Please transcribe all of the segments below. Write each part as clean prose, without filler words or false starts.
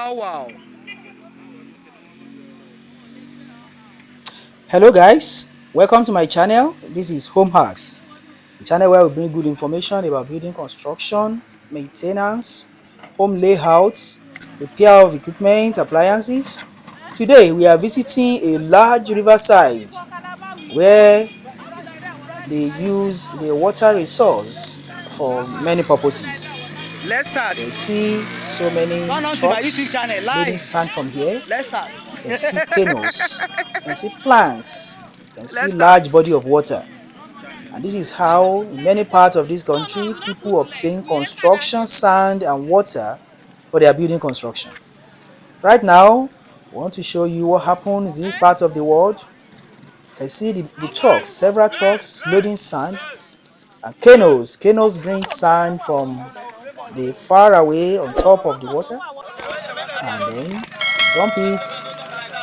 Wow. Hello guys, welcome to my channel. This is Home Hacks, the channel where we bring good information about building construction, maintenance, home layouts, repair of equipment, appliances. Today we are visiting a large riverside where they use the water resource for many purposes. Let's You start. can see so many Turn on to my YouTube trucks channel loading live. sand from here. Let's start. You can see canoes, you can see planks, you can see Let's start. large body of water. And this is how, in many parts of this country, people obtain construction sand and water for their building construction. Right now, I want to show you what happens in this part of the world. You can see the trucks, several trucks loading sand, and canoes. Canoes bring sand from the far away on top of the water, and then dump it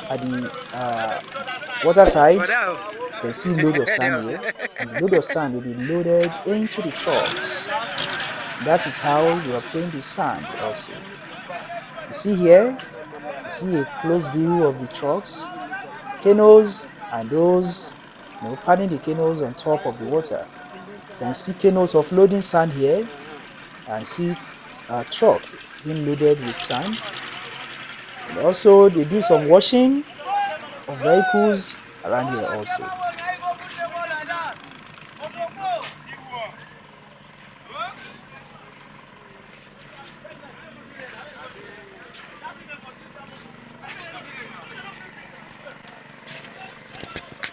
at the water side. Brother. You can see load of sand here, and the load of sand will be loaded into the trucks. That is how they obtain the sand also. You see here, you see a close view of the trucks, canoes, and those padding the canoes on top of the water. You can see canoes offloading sand here, and see a truck being loaded with sand. And also they do some washing of vehicles around here also.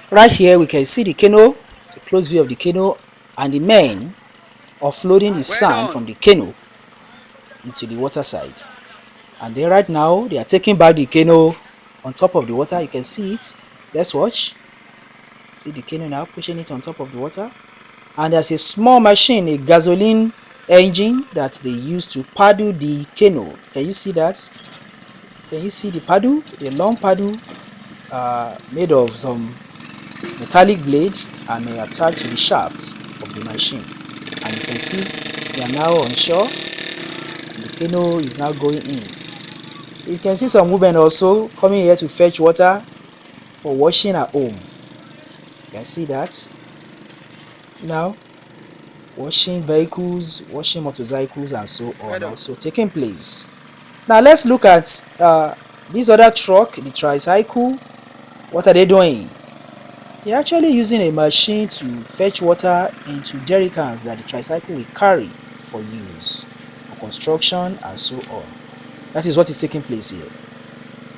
Right here we can see the canoe, a close view of the canoe, and the men offloading the Well sand done. from the canoe into the water side. And then right now they are taking back the canoe on top of the water. You can see it. Let's watch. See the canoe now pushing it on top of the water. And there's a small machine, a gasoline engine that they use to paddle the canoe. Can you see that? Can you see the paddle? The long paddle made of some metallic blade and attached to the shaft of the machine. And you can see they are now on shore. And the canoe is now going in. You can see some women also coming here to fetch water for washing at home. You can see that now, washing vehicles, washing motorcycles, and so Well on done. also taking place. Now let's look at this other truck, the tricycle. What are they doing? They're actually using a machine to fetch water into jerry cans that the tricycle will carry for use, for construction, and so on. That is what is taking place here.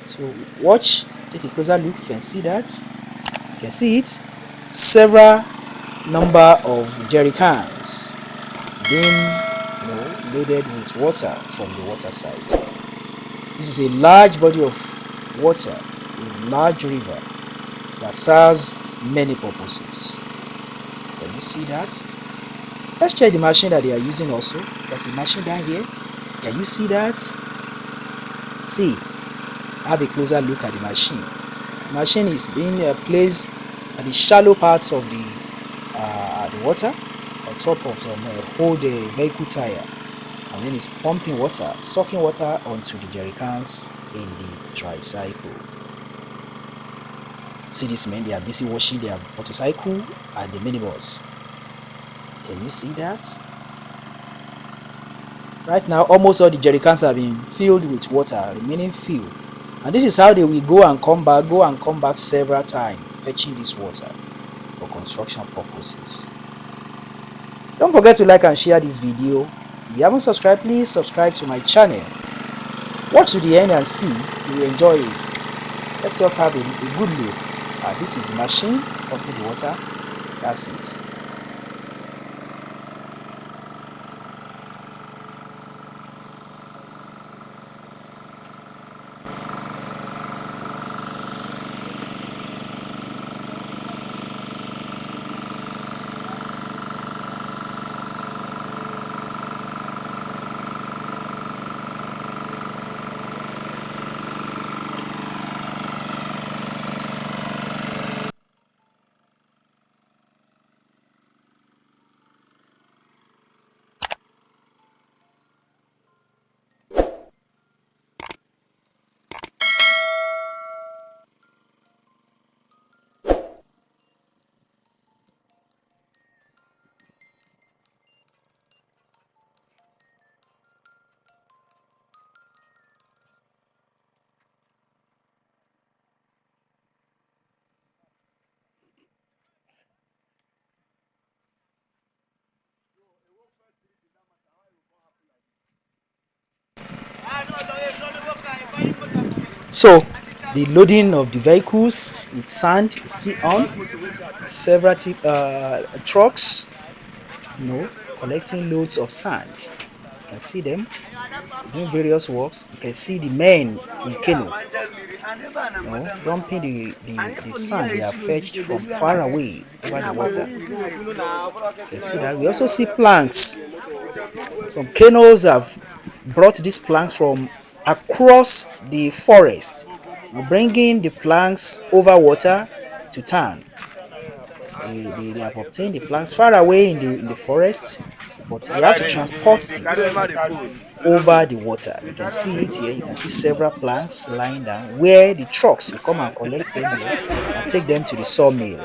So watch, take a closer look. You can see that. You can see it. Several number of jerry cans being loaded with water from the water side. This is a large body of water, a large river that serves many purposes. Can you see that? Let's check the machine that they are using also. There's a machine down here. Can you see that? See, have a closer look at the machine. The machine is being placed at the shallow parts of the water on top of some old vehicle tire, and then it's pumping water, sucking water onto the jerry cans in the tricycle. See these men, they are busy washing their motorcycle and the minibus. Can you see that? Right now, almost all the jerry cans have been filled with water, remaining filled. And this is how they will go and come back several times, fetching this water for construction purposes. Don't forget to like and share this video. If you haven't subscribed, please subscribe to my channel. Watch to the end and see you will enjoy it. Let's just have a good look. This is the machine pumping the water. That's it. So the loading of the vehicles with sand is still on. Several trucks, collecting loads of sand. You can see them doing various works. You can see the men in canoe, dumping the sand they are fetched from far away over the water. You can see that. We also see planks. Some canoes have brought these planks from across the forest, bringing the planks over water to town. They have obtained the planks far away in the forest, but they have to transport it over the water. You can see it here. You can see several planks lying down where the trucks will come and collect them here and take them to the sawmill.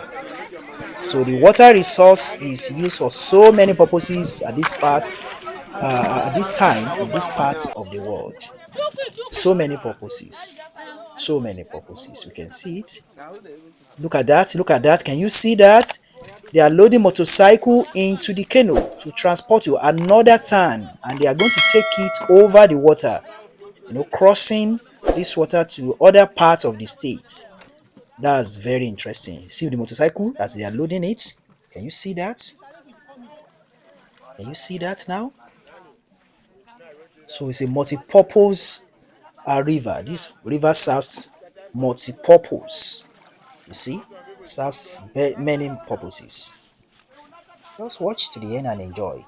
So the water resource is used for so many purposes at this part, at this time in this part of the world. So many purposes. So many purposes. We can see it. Look at that. Look at that. Can you see that? They are loading motorcycle into the canoe to transport to another town, and they are going to take it over the water, crossing this water to other parts of the state. That's very interesting. See the motorcycle as they are loading it. Can you see that? Can you see that now? So it's a multi-purpose river. This river serves multi-purpose. You see, serves many purposes. Just watch to the end and enjoy.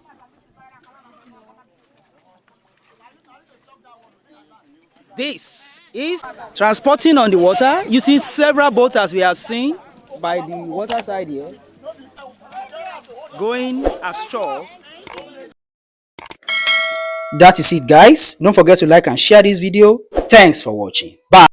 This is transporting on the water using several boats as we have seen by the water side here, going ashore. That is it, guys. Don't forget to like and share this video. Thanks for watching. Bye.